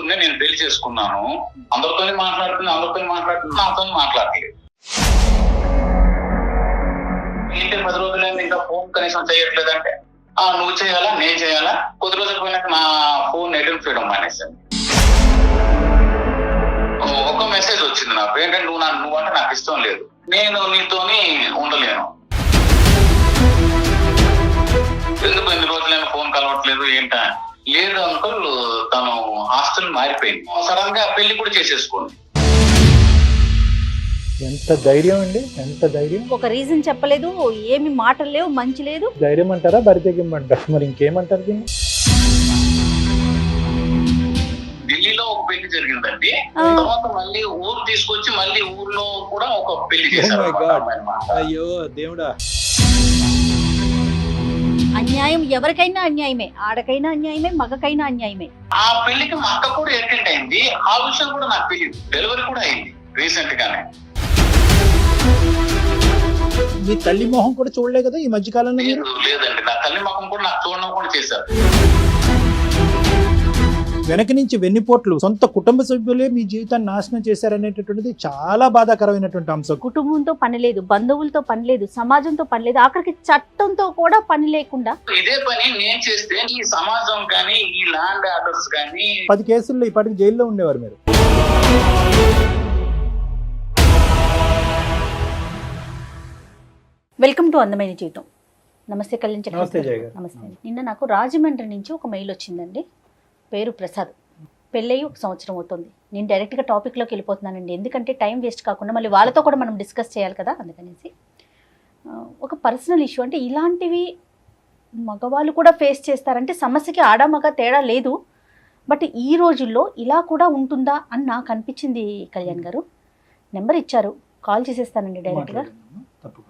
కూతుర్నే నేను పెళ్లి చేసుకున్నాను. అందరితో మాట్లాడుతున్నా నాతో మాట్లాడలేదు. ఏంటి 10 రోజులైంది ఇంకా ఫోన్ కనీసం చేయట్లేదంటే, నువ్వు చేయాలా నేను చేయాలా? కొద్ది రోజులు పోయినాక నా ఫోన్ ఐడెంటిఫై చేయడం మానేసాను. ఒక మెసేజ్ వచ్చింది నాకు, ఏంటంటే నువ్వు అంటే నాకు ఇష్టం లేదు, నేను నీతోని ఉండలేను, ఎందుకు ఎన్ని రోజులైనా ఫోన్ కలవట్లేదు ఏంటా? లేదు అంకుల్, తను హాస్టల్ మారిపోయింది, సడన్ గా పెళ్లి కూడా చేసేసుకోండి. ఎంత ధైర్యం అండి, ఎంత ధైర్యం! ఒక రీజన్ చెప్పలేదు, ఏమి మాటలు లేవు, మంచి లేదు. ధైర్యం అంటారా, బరితెగింపంటారా? మరి ఇంకేమంటారు దీన్ని? ఢిల్లీలో ఒక పెళ్లి జరిగిందండి, తర్వాత మళ్ళీ ఊరు తీసుకొచ్చి మళ్ళీ ఊర్లో కూడా ఒక పెళ్లి చేశారు. అయ్యో దేవుడా! అన్యాయం ఎవరికైనా అన్యాయమే, ఆడకైనా అన్యాయమే, మగకైనా అన్యాయమే. ఆ పెళ్లికి మా అక్క కూడా అటెండ్ అయింది. ఆ విషయం కూడా నాకు తెలియదు. డెలివరీ కూడా అయింది రీసెంట్ గానే. మీ తల్లి మొహం కూడా చూడలే కదా ఈ మధ్య కాలంలో? లేదండి, నా తల్లి మొహం కూడా నాకు చూడడం కూడా చేశారు. వెనక నుంచి వెన్నుపోట్లు, సొంత కుటుంబ సభ్యులే మీ జీవితాన్ని నాశనం చేశారనేటటువంటిది చాలా బాధాకరమైనటువంటి అంశం. కుటుంబంతో పని లేదు, బంధువులతో పని లేదు, సమాజంతో పని లేదు, ఆఖరికి చట్టంతో కూడా పని లేకుండా ఇదే పని నేను చేస్తే ఈ సమాజం కానీ ఈ ల్యాండ్ ఆర్డర్స్ కానీ 10 కేసుల్లో ఇప్పటికి జైల్లో ఉండేవారు మీరు. వెల్కమ్ టు అందమైన జీవితం. నమస్తే కళ్యాణ్ నమస్తే చక్రవర్తి. జయ గారు. నమస్తే. నిన్న నాకు రాజమండ్రి నుంచి ఒక మెయిల్ వచ్చిందండి. పేరు ప్రసాద్. పెళ్ళయి 1 సంవత్సరం అవుతుంది. నేను డైరెక్ట్గా టాపిక్లోకి వెళ్ళిపోతున్నానండి, ఎందుకంటే టైం వేస్ట్ కాకుండా మళ్ళీ వాళ్ళతో కూడా మనం డిస్కస్ చేయాలి కదా, అందుకనేసి. ఒక పర్సనల్ ఇష్యూ, అంటే ఇలాంటివి మగవాళ్ళు కూడా ఫేస్ చేస్తారంటే సమస్యకి ఆడ మగ తేడా లేదు, బట్ ఈ రోజుల్లో ఇలా కూడా ఉంటుందా అని నాకు అనిపించింది. కళ్యాణ్ గారు నెంబర్ ఇచ్చారు, కాల్ చేసేస్తానండి డైరెక్ట్గా. తప్పకుండా.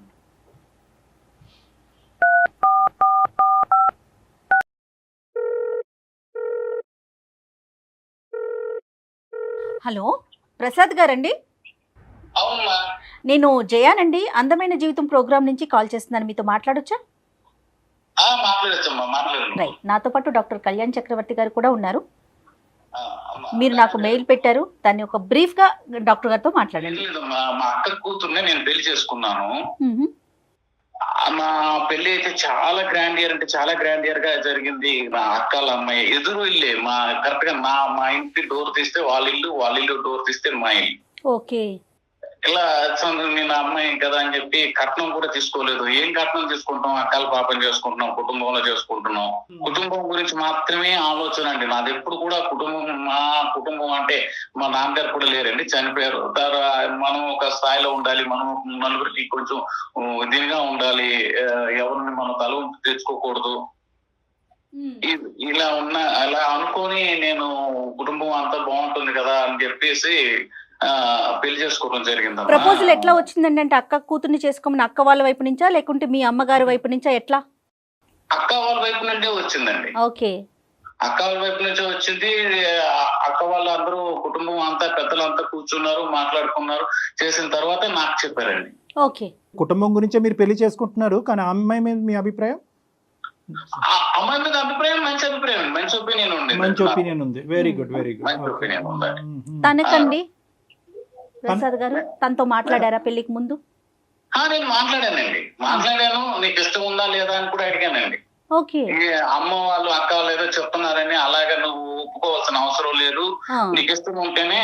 హలో, ప్రసాద్ గారండి? అవునా? నేను జయానండి, అందమైన జీవితం ప్రోగ్రామ్ నుంచి కాల్ చేస్తున్నాను. మీతో మాట్లాడొచ్చా? మాట్లాడచ్చమ్మా, మాట్లాడండి. రైట్. నాతో పాటు డాక్టర్ కళ్యాణ్ చక్రవర్తి గారు కూడా ఉన్నారు. మీరు నాకు మెయిల్ పెట్టారు, దాన్ని ఒక బ్రీఫ్ గా డాక్టర్ గారితో మాట్లాడండి. మా అక్క కూతుర్నే నేను పెళ్లి చేసుకున్నాను. మా పెళ్లి అయితే చాలా గ్రాండియర్, అంటే చాలా గ్రాండియర్ గా జరిగింది. మా అక్కల అమ్మాయి ఎదురు ఇల్లే, మా కరెక్ట్ గా మా ఇంటి డోర్ తీస్తే వాళ్ళ ఇల్లు డోర్ తీస్తే మా ఇల్లు. ఓకే. ఇలా నేను అమ్మాయి కదా అని చెప్పి కట్నం కూడా తీసుకోలేదు. ఏం కట్నం తీసుకుంటాం, అక్కల పాపం చేసుకుంటున్నాం, కుటుంబంలో చేసుకుంటున్నాం. కుటుంబం గురించి మాత్రమే ఆలోచన అండి నాది ఎప్పుడు కూడా. మా కుటుంబం అంటే మా నాన్నగారు కూడా లేరండి, చనిపోయారు. మనం ఒక స్థాయిలో ఉండాలి, మనం నలుగురికి కొంచెం దీనిగా ఉండాలి, ఎవరిని మనం తల తెచ్చుకోకూడదు, అలా అనుకొని నేను కుటుంబం అంతా బాగుంటుంది కదా అని చెప్పేసి పెళ్లి చేసుకోవడం జరిగింది. ప్రపోజల్ ఎట్లా వచ్చిందండి? అంటే అక్క కూతుర్ని చేసుకోమని అక్క వాళ్ళ వైపు నుంచా, లేకుంటే మీ అమ్మగారి వైపు నుంచా, ఎట్లా? అక్క వాళ్ళ వైపు నుండే వచ్చిందండి. ఓకే. అక్క వాళ్ళ వైపు నుంచే వచ్చింది. అక్క వాళ్ళందరూ కుటుంబం అంతా పెద్దలంతా కూర్చున్నారు, మాట్లాడుకున్నారు. చేసిన తర్వాత నాకు చెప్పారండి. ఓకే. కుటుంబం గురించే మీరు పెళ్లి చేసుకుంటున్నారు, కానీ అమ్మాయి మీద మీ అభిప్రాయం? అమ్మాయి మీద అభిప్రాయం మంచి అభిప్రాయం, మంచి ఒపీనియన్ ఉంది. మంచి ఒపీనియన్ ఉంది. Very good, very good. మంచి ఒపీనియన్ ఉంది. తనకండి ప్రసాద్ గారు, తనతో మాట్లాడారా పెళ్లికి ముందు? నేను మాట్లాడాను. నీకు ఇష్టం ఉందా లేదా అని కూడా అడిగానండి. ఓకే. అమ్మ వాళ్ళు అక్క వాళ్ళు ఏదో చెప్తున్నారని అలాగా నువ్వు ఒప్పుకోవాల్సిన అవసరం లేదు, నీకు ఇష్టం ఉంటేనే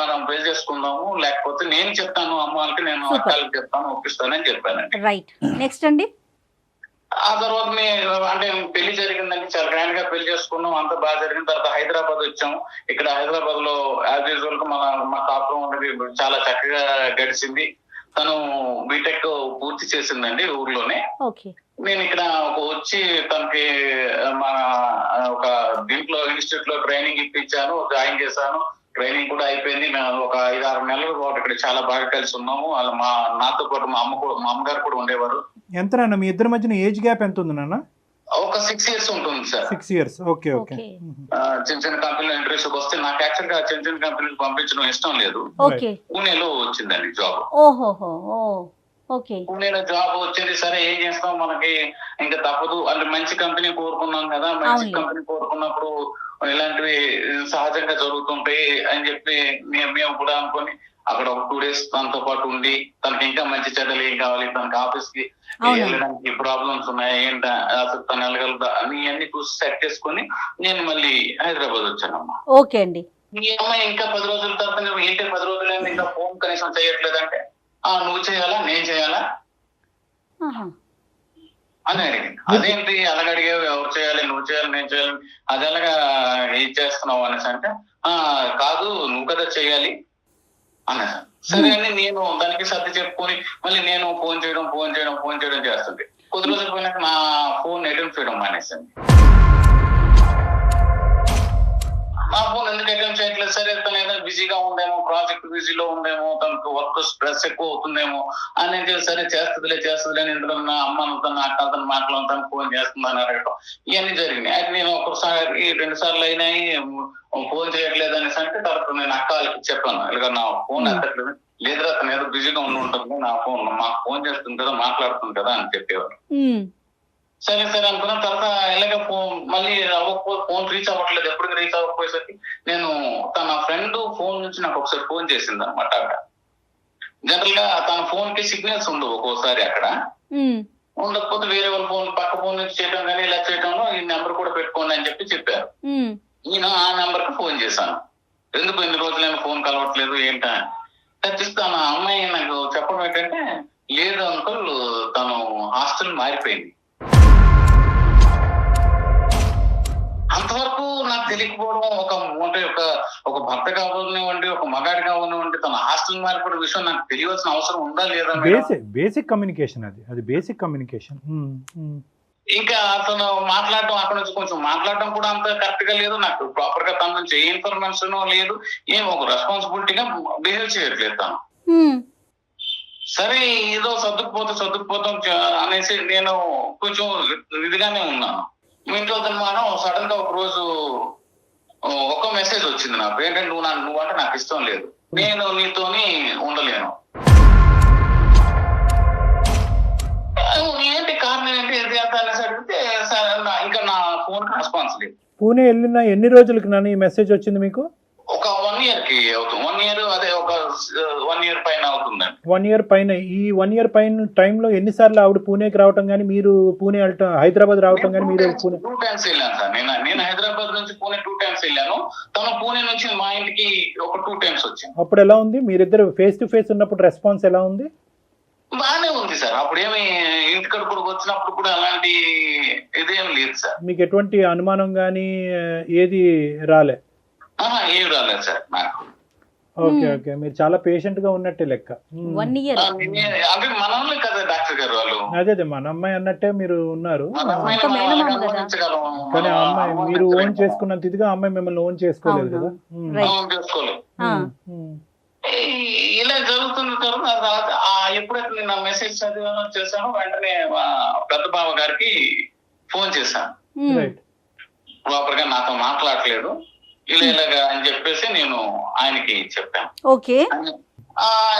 మనం పెళ్లి చేసుకుందాము, లేకపోతే నేను చెప్తాను అమ్మ వాళ్ళకి, నేను అక్కలకి చెప్తాను, ఒప్పిస్తానని చెప్పానండి. రైట్. నెక్స్ట్ అండి? ఆ తర్వాత అంటే పెళ్లి జరిగిందండి, చాలా గ్రాండ్ గా పెళ్లి చేసుకున్నాం, అంతా బాగా జరిగిన తర్వాత హైదరాబాద్ వచ్చాము. ఇక్కడ హైదరాబాద్ లో యాజ్ యూజువల్ గా మా కాపురం అనేది చాలా చక్కగా గడిచింది. తను బీటెక్ పూర్తి చేసిందండి ఊర్లోనే. నేను ఇక్కడ వచ్చి తనకి మన ఒక దీంట్లో ఇన్స్టిట్యూట్ లో ట్రైనింగ్ ఇప్పించాను, జాయిన్ చేశాను. ట్రైనింగ్ కూడా అయిపోయింది. మేము ఒక 5-6 నెలల పాటు ఇక్కడ చాలా బాగా కలిసి ఉన్నాము. వాళ్ళ నాతో పాటు మా అమ్మగారు కూడా ఉండేవారు. ఎంత నాన్న మీ ఇద్దరి మధ్యన ఏజ్ గ్యాప్ ఎంత ఉంది నాన్న? ఒక 6 ఇయర్స్ ఉంటుంది సార్. 6 ఇయర్స్. Okay okay. చిన్న చిన్న కంపెనీలో ఇంటర్వ్యూస్ వస్తే నాకు యాక్చువల్ గా చిన్న కంపెనీకి పంపించడం ఇష్టం లేదు. పూణేలో వచ్చిందండి జాబ్. ఓకే. పూణేలో జాబ్ వచ్చింది. సరే ఏం చేస్తాం, మనకి ఇంకా తప్పదు. అంటే మంచి కంపెనీ కోరుకున్నాం కదా, మంచి అవునులే. కంపెనీ కోరుకున్నప్పుడు ఇలాంటివి సహజంగా జరుగుతుంటాయి అని చెప్పి మేము కూడా అనుకొని అక్కడ ఒక 2 days తనతో పాటు ఉండి, తనకి ఇంకా మంచి చెడ్డలు ఏం కావాలి, తనకి ఆఫీస్ కి అవునండి. వెళ్ళడానికి ప్రాబ్లమ్స్ ఉన్నాయి ఏంటా, అసలు తను వెళ్ళగలదా అని అన్ని చూసి సెట్ చేసుకొని నేను మళ్ళీ హైదరాబాద్ వచ్చానమ్మా. ఓకే అండి. ఈ అమ్మాయి ఇంకా 10 రోజుల తర్వాత ఏంటి 10 రోజులైంది ఇంకా ఫోన్ కనీసం చేయట్లేదంటే, నువ్వు చేయాలా నేను చేయాలా ఆహా. అని అడిగింది. అదేంటి అలాగ అడిగావు, ఎవరు చేయాలి, నువ్వు చేయాలి నేను చేయాలి, అది ఎలాగా ఇది చేస్తున్నావు అనేసి అంటే, కాదు నువ్వు కదా చేయాలి అనేసి. సరే అని నేను దానికి సర్ది చెప్పుకొని మళ్ళీ నేను ఫోన్ చేయడం చేస్తుంది. కొద్ది రోజులు పోయినాక నా ఫోన్ అటెంప్ట్ చేయడం మానేసింది. నా ఫోన్ ఎందుకు అటెంప్ట్ చేయట్లేదు, సరే తను ఏదో బిజీగా ఉందేమో, ప్రాజెక్ట్ బిజీలో ఉందేమో, తనకు వర్క్ స్ట్రెస్ ఎక్కువ అవుతుందేమో అని సరే చేస్తుందిలే అని ఇంట్లో నా అమ్మతో అక్కలతో మాట్లాడుతాను ఫోన్ చేస్తుందని అడగటం ఇవన్నీ జరిగినాయి. అయితే నేను ఒకసారి 2 సార్లు అయినాయి ఫోన్ చేయట్లేదు అనేసి అంటే తర్వాత నేను అక్కలకి చెప్పాను, ఇలాగ నా ఫోన్ ఎత్తట్లేదు. లేదురా తను ఏదో బిజీగా ఉంటుంది, నా ఫోన్ మాకు ఫోన్ చేస్తుంది కదా, మాట్లాడుతుంది కదా అని చెప్పేవారు. సరే అనుకున్న తర్వాత ఇలాగ మళ్ళీ ఫోన్ రీచ్ అవ్వట్లేదు. ఎప్పటికి రీచ్ అవ్వకపోయేసరికి నేను తన ఫ్రెండ్ ఫోన్ నుంచి నాకు ఒకసారి ఫోన్ చేసింది అనమాట. అక్కడ జనరల్ గా తన ఫోన్ కి సిగ్నల్స్ ఉండవు ఒక్కోసారి, అక్కడ ఉండకపోతే వేరే వాళ్ళ ఫోన్ పక్క ఫోన్ నుంచి చేయడం కానీ ఇలా చేయడంలో ఈ నెంబర్ కూడా పెట్టుకోండి అని చెప్పారు. నేను ఆ నెంబర్ కి ఫోన్ చేశాను, ఎందుకు ఎన్ని రోజులైనా ఫోన్ కలవట్లేదు ఏంటా ఖచ్చితంగా. ఆ అమ్మాయి నాకు చెప్పడం ఏంటంటే, లేదు అంకుల్ తను హాస్టల్ మారిపోయింది. అంతవరకు నాకు తెలియకపోవడం, ఒక భర్త కావాలనివ్వండి, ఒక మగాడి కావాలనివ్వండి, తన హాస్టల్ మారిపోయిన విషయం నాకు తెలియాల్సిన అవసరం ఉందా లేదా? బేసిక్ కమ్యూనికేషన్ అది బేసిక్ కమ్యూనికేషన్. ఇంకా అతను మాట్లాడటం, అక్కడ నుంచి కొంచెం మాట్లాడటం కూడా అంత కరెక్ట్ గా లేదు. నాకు ప్రాపర్ గా తన నుంచి ఏ ఇన్ఫర్మేషన్ లేదు, ఏం ఒక రెస్పాన్సిబిలిటీగా బిహేవ్ చేయట్లేదు తను. సరే ఏదో సర్దుకుపోతాం అనేసి నేను కొంచెం ఇదిగానే ఉన్నాను. మీ ఇంట్లో మనం సడన్ గా ఒక రోజు ఒక మెసేజ్ వచ్చింది నాకు, ఏంటంటే నువ్వు అంటే నాకు ఇష్టం లేదు, నేను నీతోని ఉండలేను. ఏంటి కారణం ఏంటి ఇది అంత అనేసి అడిగితే సరే ఇంకా నా ఫోన్ రెస్పాన్స్ లేదు. పూణే వెళ్ళిన ఎన్ని రోజులకి నాన్న ఈ మెసేజ్ వచ్చింది మీకు? ఒక 1 year కి అవుతుంది. 1 year అదే ఒక 1 year పైన అవుతుందండి. 1 year పైన. ఈ 1 year పైన టైంలో ఎన్నిసార్లు ఆవిడ పూణేకి రావటం కానీ, మీరు పూణే వెళ్ళటం, హైదరాబాద్ రావటం కానీ? మీరు పూణే 2 times వెళ్ళాను సార్. నేను హైదరాబాద్ నుంచి పూణే 2 times వెళ్ళాను. తను పూణే నుంచి మా ఇంటికి ఒక 2 times వచ్చింది. అప్పుడు ఎలా ఉంది? మీరిద్దరు ఫేస్ టు ఫేస్ ఉన్నప్పుడు రెస్పాన్స్ ఎలా ఉంది? బాగానే ఉంది సార్. అప్పుడు ఏమి ఇంటికి వచ్చినప్పుడు కూడా అలాంటి ఇదేం లేదు సార్. మీకు ఎటువంటి అనుమానం కానీ ఏది రాలే? ఏమి రాలేదు సార్ నాకు. ఓకే, మీరు చాలా పేషెంట్ గా ఉన్నట్టే లెక్క. 1 year అంటే మనల్ని కదా డాక్టర్ గారు వాళ్ళు. అదే మన అమ్మాయి అన్నట్టే మీరు ఉన్నారు. మేనమామ కానీ ఆ అమ్మాయి మీరు ఓన్ చేసుకున్నంత ఇదిగా అమ్మాయి మిమ్మల్ని ఓన్ చేసుకోలేదు కదా. చేసుకోలేదు. ఇలా జరుగుతున్న తర్వాత ఎప్పుడైతే నేను ఆ మెసేజ్ చదివానో చేశాను, వెంటనే పెద్ద బావ గారికి ఫోన్ చేశాను. ప్రాపర్ గా నాతో మాట్లాడలేదు ఇలాగా అని చెప్పేసి నేను ఆయనకి చెప్పాను. ఓకే.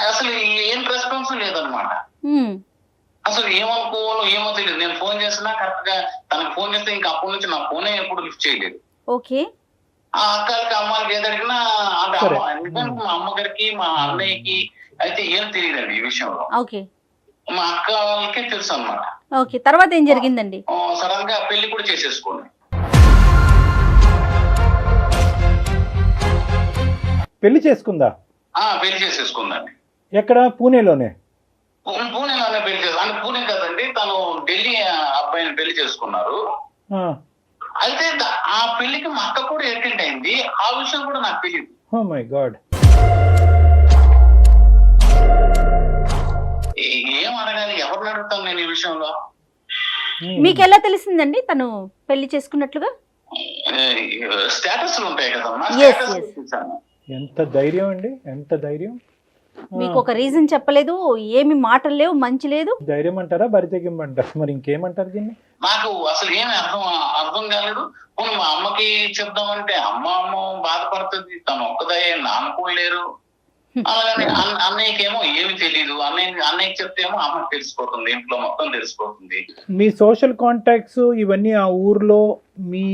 అసలు ఏం రెస్పాన్స్ లేదనమాట. అసలు ఏమనుకోవాలో ఏమో తెలియదు. నేను ఫోన్ చేసినా కరెక్ట్ గా తనకు ఫోన్ చేస్తే ఇంకా అప్పటి నుంచి నా ఫోనే ఎప్పుడు లిఫ్ట్ చేయలేదు. ఓకే. ఆ అక్కలకి అమ్మాయికి ఏది అడిగినా అంటే మా అమ్మగారికి మా అన్నయ్యకి అయితే ఏం తెలియదండి ఈ విషయంలో. ఓకే. మా అక్క వాళ్ళకే తెలుసు అనమాట. ఓకే, తర్వాత ఏం జరిగిందండి? సడన్ గా పెళ్లి కూడా చేసేసుకోండి. పెళ్లి చేసుకుందా? పెళ్లి చేసేసుకుందండి. ఎక్కడ? పూణేలోనే పెళ్లి చేసు అంటే పూణే కదండి, తను ఢిల్లీ అబ్బాయిని పెళ్లి చేసుకున్నారు. అయితే ఆ పెళ్లికి మా అక్క కూడా అటెండ్ అయింది. ఆ విషయం కూడా నాకు తెలియదు. Oh my God. ఏం అడగాలి, ఎవరిని అడుగుతాను నేను ఈ విషయంలో? మీకు ఎలా తెలిసిందండి తను పెళ్లి చేసుకున్నట్లుగా? స్టేటస్లు ఉంటాయి కదమ్మా. ఎంత ధైర్యం అండి, ఎంత ధైర్యం! మీకు ఒక రీజన్ చెప్పలేదు, ఏమి మాటలు లేవు, మంచి లేదు. ధైర్యం అంటారా, బరితెగింపంటారా, మరి ఇంకేమంటారు దీన్ని? నాకు అసలు ఏమి అర్థం కాలేదు. పోనీ మా అమ్మకి చెప్దామంటే అమ్మ బాధపడుతుంది, తను ఒక్కదయ్యే నాన్నకోలేరు. అలాగని అన్నయ్యకేమో ఏమి తెలియదు, అన్నయ్యకి చెప్తేమో అమ్మకి తెలిసిపోతుంది, ఇంట్లో మొత్తం తెలిసిపోతుంది. మీ సోషల్ కాంటాక్ట్స్ ఇవన్నీ ఆ ఊర్లో మీ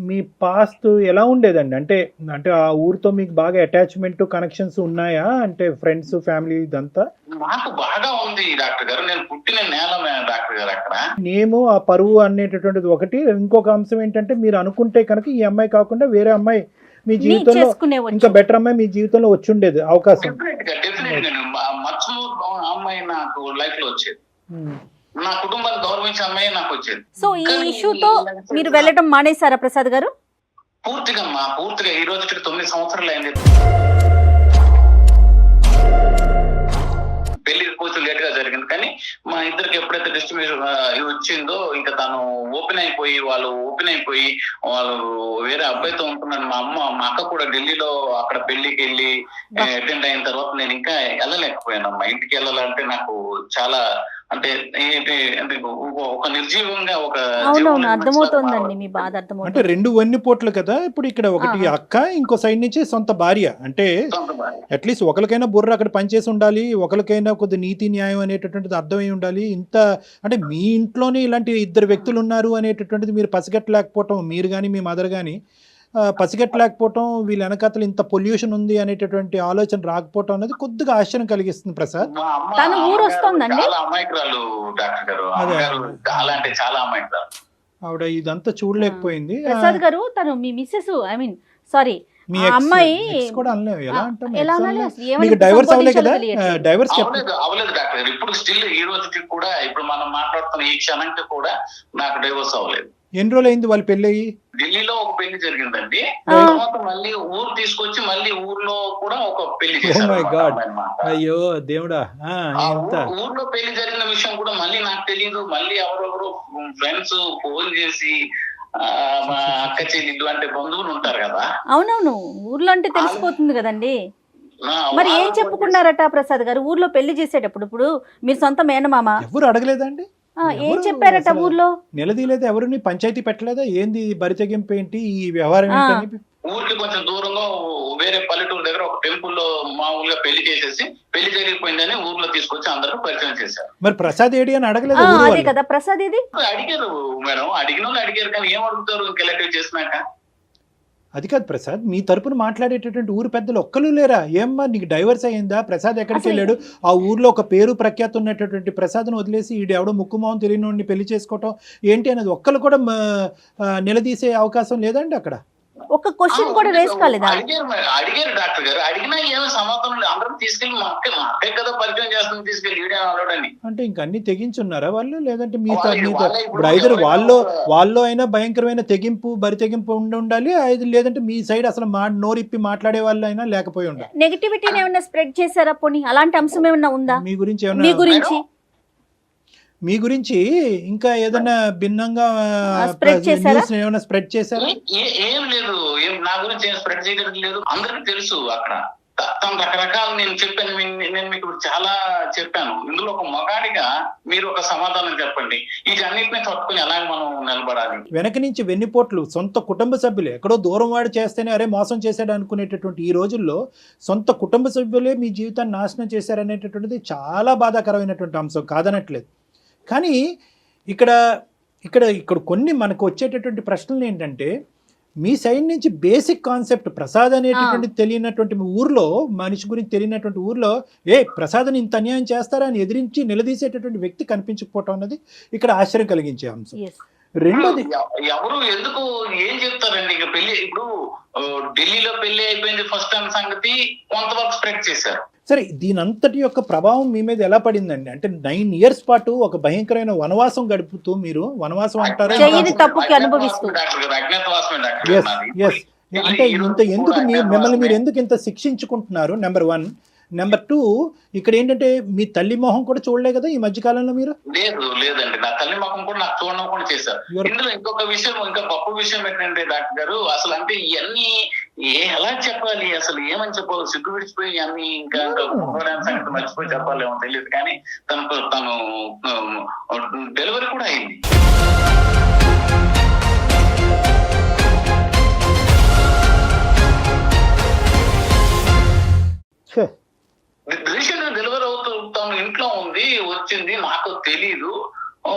మీ పాస్ట్ ఎలా ఉండేదండి? అంటే అంటే ఆ ఊరితో మీకు బాగా అటాచ్మెంట్ కనెక్షన్స్ ఉన్నాయా? అంటే ఫ్రెండ్స్ ఫ్యామిలీ ఇదంతా? నాకు బాగా ఉంది డాక్టర్ గారు, నేను పుట్టిన నేల డాక్టర్ గారు అక్కడ. నేము ఆ పరువు అనేటటువంటిది ఒకటి. ఇంకొక అంశం ఏంటంటే మీరు అనుకుంటే కనుక ఈ అమ్మాయి కాకుండా వేరే అమ్మాయి మీ జీవితంలో ఇంకా బెటర్ అమ్మాయి మీ జీవితంలో వచ్చి ఉండేది అవకాశం. డెఫినెట్ మచ్చలు అమ్మాయి నాకు లైఫ్ లో వచ్చేది, నా కుటుంబాన్ని గౌరవించే అమ్మాయి నాకు వచ్చేది. సో ఈ ఇష్యూతో మీరు వెళ్ళడం మానేశారా ప్రసాద్ గారు? పూర్తిగా ఈ రోజుకి 9 సంవత్సరాలు అయింది. పెళ్లి కొంచెం లేట్ గా జరిగింది, కానీ మా ఇద్దరికి ఎప్పుడైతే డిస్ట్రిబ్యూషన్ వచ్చిందో ఇంకా తను ఓపెన్ అయిపోయి వాళ్ళు వేరే అబ్బాయితో ఉంటున్నాడు. మా అక్క కూడా ఢిల్లీలో అక్కడ పెళ్లికి వెళ్ళి అటెండ్ అయిన తర్వాత నేను ఇంకా వెళ్ళలేకపోయాను. మా ఇంటికి వెళ్ళాలంటే నాకు చాలా అంటే ఏంటి అంటే ఒక నిర్జీవంగా ఒక అర్థమవుతోందండి మీ బాధ. అర్థమవుతుంది. అంటే 2 వెన్నుపోట్లు కదా ఇప్పుడు. ఇక్కడ ఒకటి అక్క, ఇంకో సైడ్ నుంచి సొంత భార్య. అంటే అట్లీస్ట్ ఒకరికైనా బుర్ర అక్కడ పనిచేసి ఉండాలి, ఒకరికైనా కొద్ది నీతి న్యాయం అనేటటువంటిది అర్థమై ఉండాలి. ఇంత అంటే మీ ఇంట్లోనే ఇలాంటి 2 వ్యక్తులు ఉన్నారు అనేటటువంటిది మీరు పసిగట్టలేకపోవటం, మీరు కానీ మీ మదర్ కానీ పసిగట్టలేకపోవటం, వీళ్ళ వెనకాతలు ఇంత పొల్యూషన్ ఉంది అనేటటువంటి ఆలోచన రాకపోవటం అనేది కొద్దిగా ఆశ్చర్యం కలిగిస్తుంది ప్రసాద్. తన ఊరు వస్తుందండి, అమాయకురాలు డాక్టర్ గారు, చాలా అంటే చాలా అమాయకురాలు ఆవిడ. ఇదంతా చూడలేకపోయింది ప్రసాద్ గారు. తను మీ మిస్సెస్ సారీ మీ అమ్మాయి కూడా అనలేవు. ఎలా అంటాం? ఎలా డైవర్స్ అవ్వలే కదా? డైవర్స్ అవ్వలేదు డాక్టర్ గారు. ఇప్పుడు స్టిల్ ఈ రోజుకి కూడా, ఇప్పుడు మనం మాట్లాడుతున్న ఈ క్షణానికి కూడా నాకు డైవర్స్ అవ్వలేదు. ఎన్ని రోజులు అయింది వాళ్ళు పెళ్లి అయ్యి? ఢిల్లీలో ఒక పెళ్లి జరిగిందండి, తర్వాత మళ్ళీ ఊరు తీసుకొచ్చి మళ్ళీ ఊర్లో కూడా ఒక పెళ్లి చేశారు. అయ్యో దేవుడా. ఊర్లో పెళ్లి జరిగిన విషయం కూడా మళ్ళీ నాకు తెలియదు. మళ్ళీ ఎవరెవరు ఫ్రెండ్స్ ఫోన్ చేసి మా అక్క చెల్లెళ్ళు అంటే బంధువులు ఉంటారు కదా. అవునవును, ఊర్లో అంటే తెలిసిపోతుంది కదండి. మరి ఏం చెప్పుకున్నారట ప్రసాద్ గారు ఊర్లో పెళ్లి చేసేటప్పుడు? ఇప్పుడు మీరు సొంత మేనమామ, ఎవరు అడగలేదండి? ఏం చెప్పారట ఊర్లో? నిలదీయలేదు ఎవరిని? పంచాయతీ పెట్టలేదా? ఏంది బరితెగింపు ఏంటి ఈ వ్యవహారం ఏంటని? ఊరికి కొంచెం దూరంలో వేరే పల్లెటూరు దగ్గర ఒక టెంపుల్ లో మామూలుగా పెళ్లి చేసేసి పెళ్లి జరిగిపోయిందని ఊర్లో తీసుకొచ్చి అందరూ పరిచయం చేశారు. మరి ప్రసాద్ ఏడి అని అడగలేదు? అదే కదా ప్రసాద్ ఏది అడిగారు మేడం, అడిగిన వాళ్ళు అడిగారు, కానీ ఏం అడుగుతారు ఇంకెలెక్టివ్ చేసినాక? అది కాదు ప్రసాద్, మీ తరపున మాట్లాడేటటువంటి ఊరు పెద్దలు ఒక్కరు లేరా? ఏమ్మా నీకు డైవర్స్ అయ్యిందా? ప్రసాద్ ఎక్కడికి వెళ్ళాడు? ఆ ఊర్లో ఒక పేరు ప్రఖ్యాతి ఉన్నటువంటి ప్రసాద్ను వదిలేసి ఈడు ఎవడో ముక్కుమోహం తెలియని పెళ్లి చేసుకోవటం ఏంటి అనేది ఒక్కరు కూడా నిలదీసే అవకాశం లేదండి అక్కడ? ఒక క్వశ్చన్ కూడా రేస్ కాలేదా? అడిగారు డాక్టర్ గారు, అడిగినా ఏమో సమాధానం లేదు. అందరం తీసుకెళ్ళి మా అక్క కదా పరిచయం చేస్తుంది, తీసుకెళ్ళి ఈడని. అంటే ఇంక అన్ని తెగించున్నారా వాళ్ళు? లేదంటే మీతో ఇప్పుడు ఐదరు వాళ్ళు అయినా భయంకరమైన తెగింపు బరి తెగింపు ఉండాలి, లేదంటే మీ సైడ్ అసలు నోరిప్పి మాట్లాడే వాళ్ళు అయినా లేకపోయి ఉండాలి. నెగటివిటీని ఏమైనా స్ప్రెడ్ చేశారా? పోనీ అలాంటి అంశం ఏమన్నా ఉందా మీ గురించి? ఏమన్నా మీ గురించి ఇంకా ఏదైనా భిన్నంగా ఏమైనా స్ప్రెడ్ చేశారా? ఏం లేదు, నా గురించి ఏం స్ప్రెడ్ చేయడం లేదు. అందరికి తెలుసు అక్కడ తను రకరకాల నేను చెప్పాను, నేను మీకు చాలా చెప్పాను. ఇందులో ఒక మగాడిగా మీరు ఒక సమాధానం చెప్పండి, వీటన్నిటిని తట్టుకుని ఎలా మనం నిలబడాలి? వెనక నుంచి వెన్నుపోట్లు సొంత కుటుంబ సభ్యులే, ఎక్కడో దూరం వాడు చేస్తేనే అరే మోసం చేశాడు అనుకునేటటువంటి ఈ రోజుల్లో సొంత కుటుంబ సభ్యులే మీ జీవితాన్ని నాశనం చేశారనేటటువంటిది చాలా బాధాకరమైనటువంటి అంశం, కాదనట్లేదు. కానీ ఇక్కడ కొన్ని మనకు వచ్చేటటువంటి ప్రశ్నలు ఏంటంటే, మీ సైడ్ నుంచి బేసిక్ కాన్సెప్ట్ ప్రసాద్ అనేటటువంటి తెలియనటువంటి ఊర్లో, మనిషి గురించి తెలియనటువంటి ఊర్లో ప్రసాద్ని ఇంత అన్యాయం చేస్తారా అని ఎదిరించి నిలదీసేటటువంటి వ్యక్తి కనిపించకపోవటం అన్నది ఇక్కడ ఆశ్చర్యం కలిగించే అంశం. రెండోది, ఎవరు ఎందుకు ఏం చెప్తారండి? ఇక పెళ్లి ఇప్పుడు ఢిల్లీలో పెళ్లి అయిపోయింది ఫస్ట్ టైం సంగతి కొంతవరకు స్ప్రెడ్ చేశారు. సరే, దీనంతటి యొక్క ప్రభావం మీ మీద ఎలా పడిందండి? అంటే 9 years పాటు ఒక భయంకరమైన వనవాసం గడుపుతూ, మీరు వనవాసం అంటారు అంటే ఎందుకు మిమ్మల్ని మీరు ఎందుకు ఇంత శిక్షించుకుంటున్నారు? నెంబర్ 1. నెంబర్ 2, ఇక్కడ ఏంటంటే మీ తల్లి మొహం కూడా చూడలే కదా ఈ మధ్య కాలంలో మీరు? లేదండి, నా తల్లి మొహం కూడా నాకు చూడడం కూడా చేశారు. ఇందులో ఇంకొక విషయం, ఇంకా గొప్ప విషయం ఏంటంటే డాక్టర్ గారు, అసలు అంటే ఇవన్నీ ఎలా చెప్పాలి, అసలు ఏమని చెప్పాలి? సిగ్గు విడిచిపోయి అన్ని ఇంకా సంగతి మర్చిపోయి చెప్పాలేమో తెలియదు, కానీ తను డెలివరీ కూడా అయింది. రీసెంట్ డెలివరీ అవుతూ తను ఇంట్లో ఉంది, వచ్చింది, నాకు తెలీదు.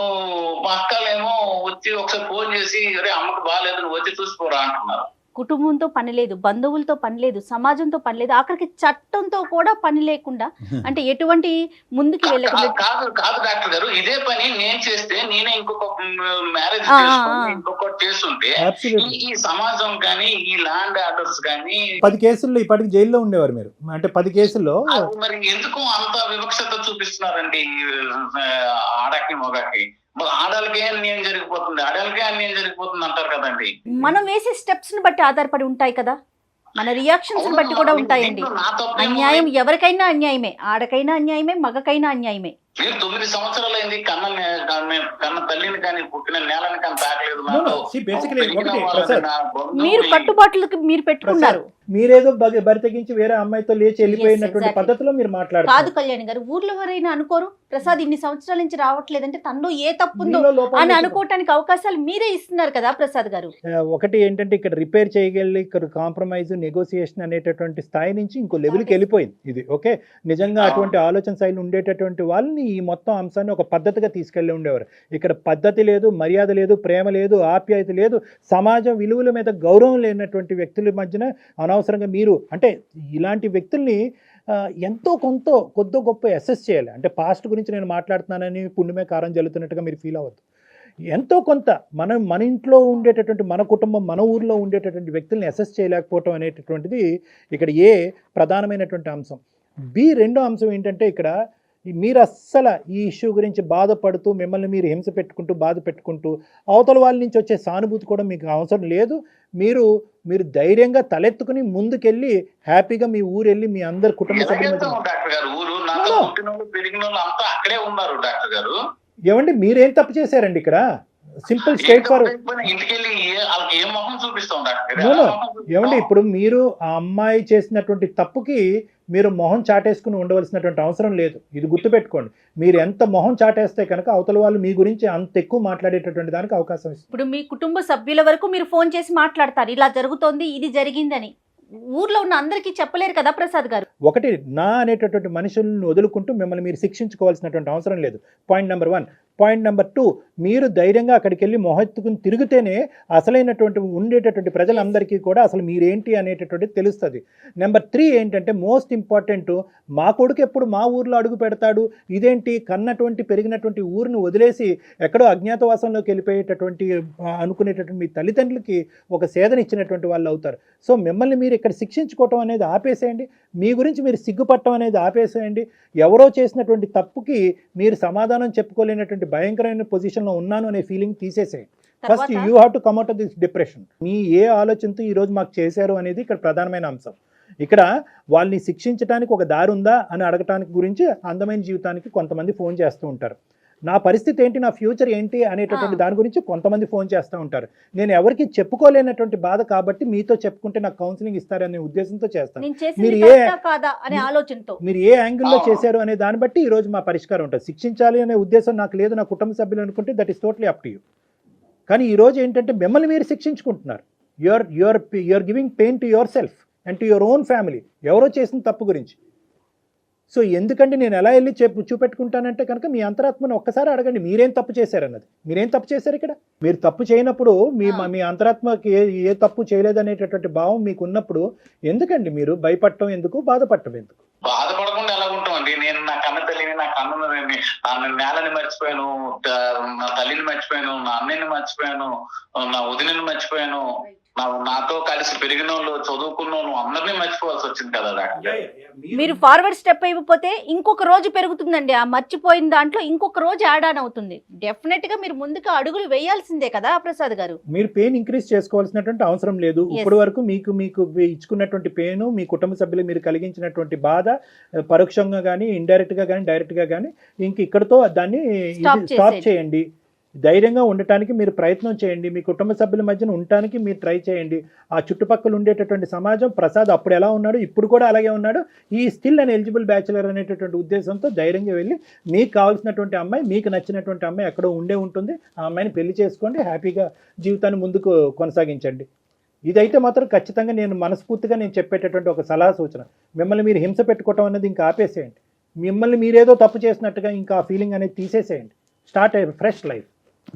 మా అక్కలేమో వచ్చి ఒకసారి ఫోన్ చేసి అరే అమ్మకు బాగాలేదు నువ్వు వచ్చి చూసిపోరా అంటున్నారు. కుటుంబంతో పని లేదు, బంధువులతో పని లేదు, సమాజంతో పని లేదు, ఆఖరికి చట్టంతో కూడా పని లేకుండా, అంటే ఎటువంటి ముందుకు వెళ్ళకుండా. కాదు డాక్టర్ గారు, ఇదే పని నేను చేస్తే నేనే ఇంకొక మ్యారేజ్ చేసుకుని ఇంకొకటి చేస్తుంటే ఈ సమాజం కానీ ఈ ల్యాండ్ ఆర్డర్స్ కానీ 10 కేసుల్లో ఇప్పటికి జైల్లో ఉండేవారు మీరు. అంటే 10 కేసుల్లో మరి ఎందుకు అంత వివక్షత చూపిస్తున్నారండి ఆడకి మొగకి? ఆడలకే అన్యాయం జరిగిపోతుంది, ఆడలకే అన్యాయం జరిగిపోతుంది అంటారు కదండి. మనం వేసే స్టెప్స్ ని బట్టి ఆధారపడి ఉంటాయి కదా, మన రియాక్షన్స్ బట్టి కూడా ఉంటాయండి. అన్యాయం ఎవరికైనా అన్యాయమే, ఆడకైనా అన్యాయమే, మగకైనా అన్యాయమే. 9 సంవత్సరాలు అయింది కన్న తల్లిని కానీ పుట్టిన నేలని కానీ తాకలేదు. మీరు కట్టుబాట్లకు మీరు పెట్టుకున్నారు. మీరేదో బరి తెగించి వేరే అమ్మాయితో లేచి వెళ్ళిపోయినటువంటి పద్ధతిలో మీరు మాట్లాడారు. కాదు కళ్యాణ్ గారు, ఊర్లో ఎవరైనా అనుకోరు ప్రసాద్ ఇన్ని సంవత్సరాల నుంచి రావట్లేదంటే తనలో ఏ తప్పుందో అని అనుకోవటానికి అవకాశాలు మీరే ఇస్తున్నారు కదా ప్రసాద్ గారు. ఒకటి ఏంటంటే ఇక్కడ రిపేర్ చేయగలి, ఇక్కడ కాంప్రమైజ్, నెగోసియేషన్ అనేటటువంటి స్థాయి నుంచి ఇంకో లెవెల్కి వెళ్ళిపోయింది ఇది. ఓకే, నిజంగా అటువంటి ఆలోచన శైలి ఉండేటటువంటి వాళ్ళని ఈ మొత్తం అంశాన్ని ఒక పద్ధతిగా తీసుకెళ్ళి ఉండేవారు. ఇక్కడ పద్ధతి లేదు, మర్యాద లేదు, ప్రేమ లేదు, ఆప్యాయత లేదు, సమాజం విలువల మీద గౌరవం లేనటువంటి వ్యక్తుల మధ్యన అనవసరంగా మీరు అంటే ఇలాంటి వ్యక్తుల్ని ఎంతో కొద్దో గొప్ప అసెస్ చేయాలి. అంటే పాస్ట్ గురించి నేను మాట్లాడుతున్నానని పుణ్యమే కారం జల్లుతున్నట్టుగా మీరు ఫీల్ అవ్వద్దు. ఎంతో కొంత మన ఇంట్లో ఉండేటటువంటి, మన కుటుంబం, మన ఊర్లో ఉండేటటువంటి వ్యక్తుల్ని అసెస్ చేయలేకపోవటం అనేటటువంటిది ఇక్కడ ఏ ప్రధానమైనటువంటి అంశం. రెండో అంశం ఏంటంటే ఇక్కడ మీరు అస్సలు ఈ ఇష్యూ గురించి బాధపడుతూ మిమ్మల్ని మీరు హింస పెట్టుకుంటూ బాధ పెట్టుకుంటూ అవతల వాళ్ళ నుంచి వచ్చే సానుభూతి కూడా మీకు అవసరం లేదు. మీరు ధైర్యంగా తలెత్తుకుని ముందుకెళ్ళి హ్యాపీగా మీ ఊరు వెళ్ళి మీ అందరు కుటుంబ సభ్యులు ఏమండి మీరేం తప్పు చేశారండి ఇక్కడ? Simple straight forward. ఏమండి ఇప్పుడు మీరు ఆ అమ్మాయి చేసినటువంటి తప్పుకి మీరు మొహం చాటేసుకుని ఉండవలసినటువంటి అవసరం లేదు. ఇది గుర్తుపెట్టుకోండి. మీరు ఎంత మొహం చాటేస్తే కనుక అవతల వాళ్ళు మీ గురించి అంత ఎక్కువ మాట్లాడేటటువంటి దానికి అవకాశం ఇస్తుంది. ఇప్పుడు మీ కుటుంబ సభ్యుల వరకు మీరు ఫోన్ చేసి మాట్లాడతారు, ఇలా జరుగుతోంది, ఇది జరిగిందని. ఊర్లో ఉన్న అందరికీ చెప్పలేరు కదా ప్రసాద్ గారు. ఒకటి నా అనేటటువంటి మనుషులను వదులుకుంటూ మిమ్మల్ని మీరు శిక్షించుకోవాల్సినటువంటి అవసరం లేదు. Point number 1. పాయింట్ నెంబర్ 2, మీరు ధైర్యంగా అక్కడికి వెళ్ళి మొహెత్తుకుని తిరిగితేనే అసలైనటువంటి ఉండేటటువంటి ప్రజలందరికీ కూడా అసలు మీరేంటి అనేటటువంటిది తెలుస్తుంది. నెంబర్ 3 ఏంటంటే మోస్ట్ ఇంపార్టెంట్, మా కొడుకు ఎప్పుడు మా ఊర్లో అడుగు పెడతాడు, ఇదేంటి కన్నటువంటి పెరిగినటువంటి ఊరిని వదిలేసి ఎక్కడో అజ్ఞాతవాసంలోకి వెళ్ళిపోయేటటువంటి అనుకునేటటువంటి మీ తల్లిదండ్రులకి ఒక సేదన ఇచ్చినటువంటి వాళ్ళు అవుతారు. సో మిమ్మల్ని మీరు ఇక్కడ శిక్షించుకోవటం అనేది ఆపేసేయండి. మీ గురించి మీరు సిగ్గుపట్టడం అనేది ఆపేసేయండి. ఎవరో చేసినటువంటి తప్పుకి మీరు సమాధానం చెప్పుకోలేనటువంటి భయంకరమైన పొజిషన్లో ఉన్నాను అనే ఫీలింగ్ తీసేసేయండి. First you have to come out of this depression. మీ ఏ ఆలోచనతో ఈరోజు మాకు చేశారు అనేది ఇక్కడ ప్రధానమైన అంశం. ఇక్కడ వాళ్ళని శిక్షించడానికి ఒక దారి ఉందా అని అడగటానికి గురించి అందమైన జీవితానికి కొంతమంది ఫోన్ చేస్తూ ఉంటారు. నా పరిస్థితి ఏంటి, నా ఫ్యూచర్ ఏంటి అనేటటువంటి దాని గురించి కొంతమంది ఫోన్ చేస్తూ ఉంటారు. నేను ఎవరికి చెప్పుకోలేనటువంటి బాధ కాబట్టి మీతో చెప్పుకుంటే నాకు కౌన్సిలింగ్ ఇస్తారనే ఉద్దేశంతో చేస్తాను. మీరు ఏ యాంగిల్లో చేశారు అనే దాన్ని బట్టి ఈ రోజు మా పరిష్కారం ఉంటుంది. శిక్షించాలి అనే ఉద్దేశం నాకు లేదు, నా కుటుంబ సభ్యులు అనుకుంటే that is totally up to you. కానీ ఈరోజు ఏంటంటే మిమ్మల్ని మీరు శిక్షించుకుంటున్నారు. You're giving pain to yourself and to your own family, ఎవరో చేసిన తప్పు గురించి. సో ఎందుకంటే నేను ఎలా వెళ్ళి చూపెట్టుకుంటానంటే కనుక మీ అంతరాత్మను ఒక్కసారి అడగండి, మీరేం తప్పు చేశారన్నది. మీరేం తప్పు చేశారు ఇక్కడ? మీరు తప్పు చేయనప్పుడు మీ అంతరాత్మకి ఏ తప్పు చేయలేదనేటటువంటి భావం మీకు ఉన్నప్పుడు ఎందుకండి మీరు భయపడటం ఎందుకు, బాధపడటం ఎందుకు? బాధపడకుండా ఎలా ఉంటామండి? నేను నా కన్న తల్లిని, నా కన్న నేలని మర్చిపోయాను, నా తల్లిని మర్చిపోయాను, నా అన్నయ్యని మర్చిపోయాను, నా వదినని మర్చిపోయాను, నాతో కలిసి పెరిగిన వాళ్ళు, చదువుకున్న వాళ్ళు అందరినీ మర్చిపోవాల్సి వచ్చింది కదా డాక్టర్. మీరు ఫార్వర్డ్ స్టెప్ అయిపోతే ఇంకొక రోజు పెరుగుతుందండి. ఆ మర్చిపోయిన దాంట్లో ఇంకొక రోజు యాడ్ ఆన్ అవుతుంది. డెఫినెట్ గా మీరు ముందుకు అడుగులు వేయాల్సిందే కదా ప్రసాద్ గారు. మీరు పెయిన్ ఇంక్రీజ్ చేసుకోవాల్సినటువంటి అవసరం లేదు. ఇప్పటి వరకు మీకు ఇచ్చుకున్నటువంటి పెయిన్, మీ కుటుంబ సభ్యులు మీరు కలిగించినటువంటి బాధ పరోక్షంగా కానీ, ఇండైరెక్ట్ గా కానీ, డైరెక్ట్ గా కానీ ఇంక ఇక్కడతో దాన్ని స్టాప్ చేయండి. ధైర్యంగా ఉండటానికి మీరు ప్రయత్నం చేయండి. మీ కుటుంబ సభ్యుల మధ్యన ఉండటానికి మీరు ట్రై చేయండి. ఆ చుట్టుపక్కల ఉండేటటువంటి సమాజం, ప్రసాద్ అప్పుడు ఎలా ఉన్నాడు, ఇప్పుడు కూడా అలాగే ఉన్నాడు, ఈ స్టిల్ అన్ ఎలిజిబుల్ బ్యాచులర్ అనేటటువంటి ఉద్దేశంతో ధైర్యంగా వెళ్ళి మీకు కావాల్సినటువంటి అమ్మాయి, మీకు నచ్చినటువంటి అమ్మాయి ఎక్కడో ఉండే ఉంటుంది, ఆ అమ్మాయిని పెళ్లి చేసుకోండి, హ్యాపీగా జీవితాన్ని ముందుకు కొనసాగించండి. ఇదైతే మాత్రం ఖచ్చితంగా నేను మనస్ఫూర్తిగా నేను చెప్పేటటువంటి ఒక సలహా సూచన. మిమ్మల్ని మీరు హింస పెట్టుకోవటం అనేది ఇంకా ఆపేసేయండి. మిమ్మల్ని మీరేదో తప్పు చేసినట్టుగా ఇంకా ఆ ఫీలింగ్ అనేది తీసేసేయండి. స్టార్ట్ అయ్యే ఫ్రెష్ లైఫ్.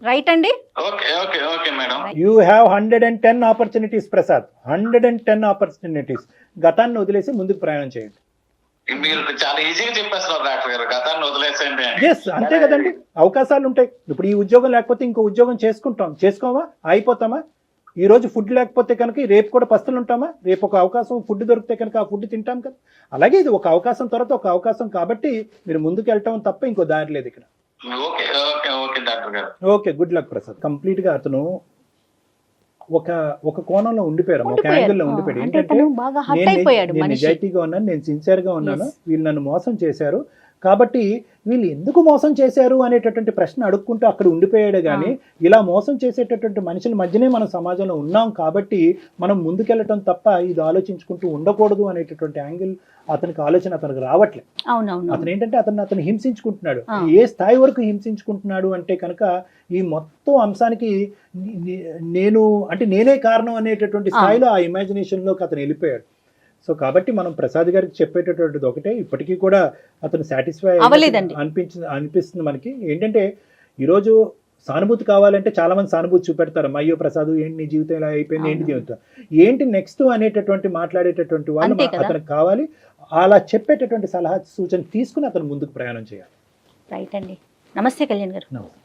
రైట్ అండి. Okay okay okay madam. You have 110 opportunities Prasad, 110 opportunities. గతాన్ని వదిలేసి ముందుకు ప్రయాణం చేయండి. మీరు చాలా ఈజీగా చెప్పేస్తున్నారు డాక్టర్ గారు, గతాన్ని వదిలేసండి. ఎస్, అంతే కదండి. అవకాశాలు ఉంటాయి. ఇప్పుడు ఈ ఉద్యోగం లేకపోతే ఇంకో ఉద్యోగం చేసుకోమా, అయిపోతామా? ఈ రోజు ఫుడ్ లేకపోతే కనుక రేపు కూడా పస్తులు ఉంటామా? రేపు ఒక అవకాశం ఫుడ్ దొరికితే కనుక ఆ ఫుడ్ తింటాం కదా. అలాగే ఇది ఒక అవకాశం తర్వాత ఒక అవకాశం కాబట్టి మీరు ముందుకు వెళ్ళటం తప్ప ఇంకో దారి లేదు ఇక్కడ. ఓకే ఓకే ఓకే డాక్టర్ గారు. Okay, good luck Prasad. Complete గా అతను ఒక కోణంలో ఉండిపోయారు, ఒక యాంగిల్ లో ఉండిపోయాడు. అంటే ఏంటంటే తను బాగా హర్ట్ అయిపోయాడు నేను మనిషి. నిజాయితీగా ఉన్నాను, నేను సిన్సియర్ గా ఉన్నాను, Yes. వీళ్ళు నన్ను మోసం చేశారు కాబట్టి వీళ్ళు ఎందుకు మోసం చేశారు అనేటటువంటి ప్రశ్న అడుక్కుంటూ అక్కడ ఉండిపోయాడు. కానీ ఇలా మోసం చేసేటటువంటి మనుషుల మధ్యనే మనం సమాజంలో ఉన్నాం కాబట్టి మనం ముందుకెళ్ళటం తప్ప ఇది ఆలోచించుకుంటూ ఉండకూడదు అనేటటువంటి యాంగిల్ అతనికి ఆలోచన అతనికి రావట్లేదు. అవునవును. అతను ఏంటంటే అతను హింసించుకుంటున్నాడు. ఏ స్థాయి వరకు హింసించుకుంటున్నాడు అంటే కనుక ఈ మొత్తం అంశానికి నేనే కారణం అనేటటువంటి స్థాయిలో ఆ ఇమాజినేషన్ లోకి అతను వెళ్ళిపోయాడు. సో కాబట్టి మనం ప్రసాద్ గారికి చెప్పేటటువంటిది ఒకటే, ఇప్పటికీ కూడా అతను సాటిస్ఫై అనిపిస్తుంది మనకి. ఏంటంటే ఈరోజు సానుభూతి కావాలంటే చాలా మంది సానుభూతి చూపెడతారు. అయ్యో ప్రసాద్ ఏంటి నీ జీవితం ఇలా అయిపోయింది, ఏంటి జీవితం ఏంటి నెక్స్ట్ అనేటటువంటి మాట్లాడేటటువంటి వాళ్ళు అతనికి కావాలి. అలా చెప్పేటటువంటి సలహా సూచన తీసుకుని అతను ముందుకు ప్రయాణం చేయాలి. రైట్ అండి. నమస్తే కళ్యాణ్ గారు. నమస్తే.